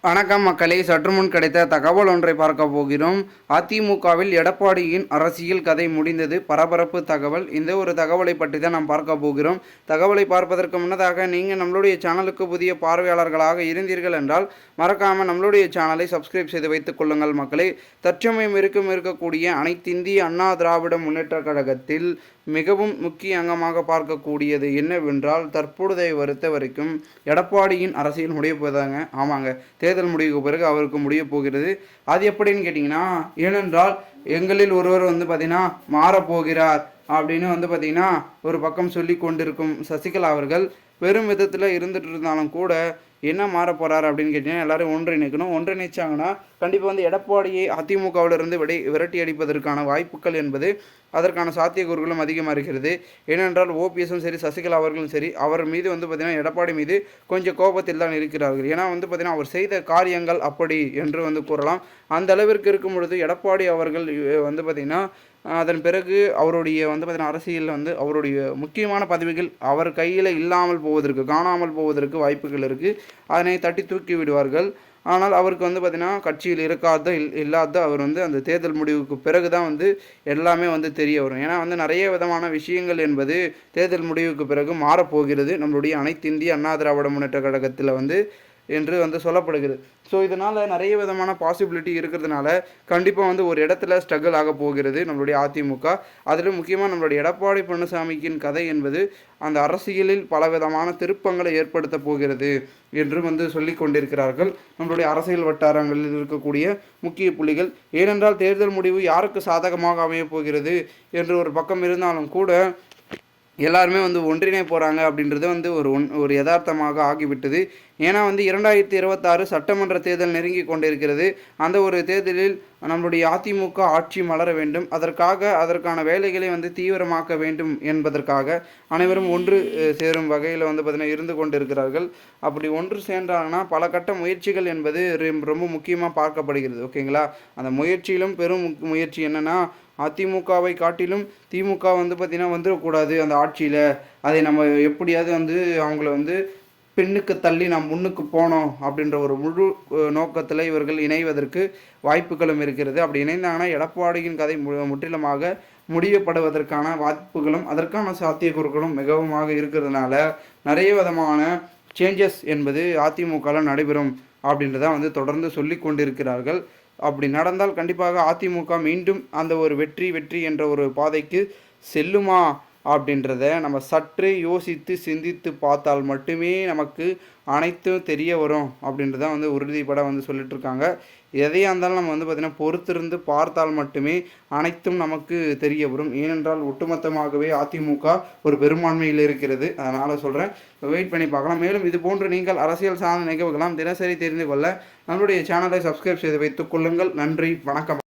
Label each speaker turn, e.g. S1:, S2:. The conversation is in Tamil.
S1: வணக்கம் மக்களே, சற்று முன் கிடைத்த தகவல் ஒன்றை பார்க்க போகிறோம். அதிமுகவில் எடப்பாடியின் அரசியல் கதை முடிந்தது. பரபரப்பு தகவல். இந்த ஒரு தகவலை பற்றி தான் நாம் பார்க்க போகிறோம். தகவலை பார்ப்பதற்கு முன்னதாக நீங்கள் நம்மளுடைய சேனலுக்கு புதிய பார்வையாளர்களாக இருந்தீர்கள் என்றால் மறக்காமல் நம்மளுடைய சேனலை சப்ஸ்கிரைப் செய்து வைத்துக் கொள்ளுங்கள் மக்களே. தற்சமயம் இருக்கக்கூடிய அனைத்திந்திய அண்ணா திராவிட முன்னேற்ற கழகத்தில் மிகவும் முக்கிய அங்கமாக பார்க்கக்கூடியது என்னவென்றால், தற்பொழுதை பொறுத்த வரைக்கும் எடப்பாடியின் அரசியல் முடிய போதாங்க. ஆமாங்க, தேர்தல் முடிவுக்கு பிறகு அவருக்கு முடிய போகிறது. அது எப்படின்னு கேட்டிங்கன்னா, ஏனென்றால் எங்களில் ஒருவர் பார்த்திங்கன்னா மாறப்போகிறார் அப்படின்னு பார்த்திங்கன்னா ஒரு பக்கம் சொல்லி கொண்டிருக்கும் சசிகலா அவர்கள் பெரும் விதத்தில் இருந்துட்டு இருந்தாலும் கூட என்ன மாற போகிறார் அப்படின்னு கேட்டிங்கன்னா, எல்லோரும் ஒன்றிணைக்கணும். ஒன்றிணைச்சாங்கன்னா கண்டிப்பாக எடப்பாடியை அதிமுகவிலிருந்து விரட்டி அடிப்பதற்கான வாய்ப்புகள் என்பது அதற்கான சாத்தியக்கூறுகளும் அதிகமாக இருக்கிறது. ஏனென்றால் ஓபிஎஸும் சரி, சசிகலா அவர்களும் சரி, அவர் மீது பார்த்திங்கன்னா எடப்பாடி மீது கொஞ்சம் கோபத்தில் தான் இருக்கிறார்கள். ஏன்னா பார்த்திங்கன்னா அவர் செய்த காரியங்கள் அப்படி என்று கூறலாம். அந்த அளவிற்கு இருக்கும் பொழுது எடப்பாடி அவர்கள் பார்த்திங்கன்னா அதன் பிறகு அவருடைய பார்த்திங்கன்னா அரசியலில் அவருடைய முக்கியமான பதவிகள் அவர் கையில் இல்லாமல் போவதற்கு, காணாமல் போவதற்கு வாய்ப்புகள் இருக்குது. அதனை தட்டி தூக்கி விடுவார்கள். ஆனால் அவருக்கு பார்த்திங்கன்னா கட்சியில் இல்லாத அவர் அந்த தேர்தல் முடிவுக்கு பிறகு தான் எல்லாமே தெரிய வரும். ஏன்னா நிறைய விதமான விஷயங்கள் என்பது தேர்தல் முடிவுக்கு பிறகு மாறப்போகிறது நம்மளுடைய அனைத்து இந்திய அண்ணா திராவிட முன்னேற்ற கழகத்தில் என்று சொல்லப்படுகிறது. ஸோ இதனால் நிறைய விதமான பாசிபிலிட்டி இருக்கிறதுனால கண்டிப்பாக ஒரு இடத்துல ஸ்ட்ரகிள் ஆக போகிறது நம்மளுடைய அதிமுக. அதில் முக்கியமாக நம்மளுடைய எடப்பாடி பழனிசாமியின் கதை என்பது அந்த அரசியலில் பலவிதமான திருப்பங்களை ஏற்படுத்த போகிறது என்று சொல்லி கொண்டிருக்கிறார்கள் நம்மளுடைய அரசியல் வட்டாரங்களில் இருக்கக்கூடிய முக்கிய புள்ளிகள். ஏனென்றால் தேர்தல் முடிவு யாருக்கு சாதகமாக அமையப் போகிறது என்று ஒரு பக்கம் இருந்தாலும் கூட எல்லாருமே ஒன்றிணை போகிறாங்க அப்படின்றது ஒரு யதார்த்தமாக ஆகிவிட்டது. ஏன்னா 2026 சட்டமன்ற தேர்தல் நெருங்கி கொண்டிருக்கிறது. அந்த ஒரு தேர்தலில் நம்மளுடைய அதிமுக ஆட்சி மலர வேண்டும். அதற்கான வேலைகளை தீவிரமாக்க வேண்டும் என்பதற்காக அனைவரும் ஒன்று சேரும் வகையில் பார்த்திங்கன்னா இருந்து கொண்டிருக்கிறார்கள். அப்படி ஒன்று சேர்ந்தாங்கன்னா பல கட்ட முயற்சிகள் என்பது ரொம்ப முக்கியமாக பார்க்கப்படுகிறது. ஓகேங்களா? அந்த முயற்சியிலும் பெரும் முயற்சி என்னென்னா, அதிமுகவை காட்டிலும் திமுக பார்த்திங்கன்னா வந்துடக்கூடாது அந்த ஆட்சியில். அதை நம்ம எப்படியாவது அவங்கள பெண்ணுக்கு தள்ளி நாம் முன்னுக்கு போனோம் அப்படின்ற ஒரு முழு நோக்கத்தில் இவர்கள் இணைவதற்கு வாய்ப்புகளும் இருக்கிறது. அப்படி இணைந்தாங்கன்னா எடப்பாடியின் கதை முற்றிலுமாக முடியப்படுவதற்கான வாய்ப்புகளும் அதற்கான சாத்தியக்கூறுகளும் மிகவுமாக இருக்கிறதுனால நிறைய விதமான சேஞ்சஸ் என்பது அதிமுகவில் நடைபெறும் அப்படின்றத தொடர்ந்து சொல்லி கொண்டிருக்கிறார்கள். அப்படி நடந்தால் கண்டிப்பாக அதிமுக மீண்டும் அந்த ஒரு வெற்றி என்ற ஒரு பாதைக்கு செல்லுமா அப்படின்றத நம்ம சற்றே யோசித்து சிந்தித்து பார்த்தால் மட்டுமே நமக்கு அனைத்தும் தெரிய வரும் அப்படின்றத உறுதிப்பட சொல்லிட்டுருக்காங்க. எதையாக இருந்தாலும் நம்ம பார்த்திங்கன்னா பொறுத்திருந்து பார்த்தால் மட்டுமே அனைத்தும் நமக்கு தெரிய வரும். ஏனென்றால் ஒட்டுமொத்தமாகவே அதிமுக ஒரு பெரும்பான்மையில் இருக்கிறது. அதனால் சொல்கிறேன், வெயிட் பண்ணி பார்க்கலாம். மேலும் இது போன்று நீங்கள் அரசியல் சார்ந்த நிகழ்வுகளாம் தினசரி தெரிந்து கொள்ள நம்மளுடைய சேனலை சப்ஸ்கிரைப் செய்து வைத்துக் கொள்ளுங்கள். நன்றி, வணக்கம்.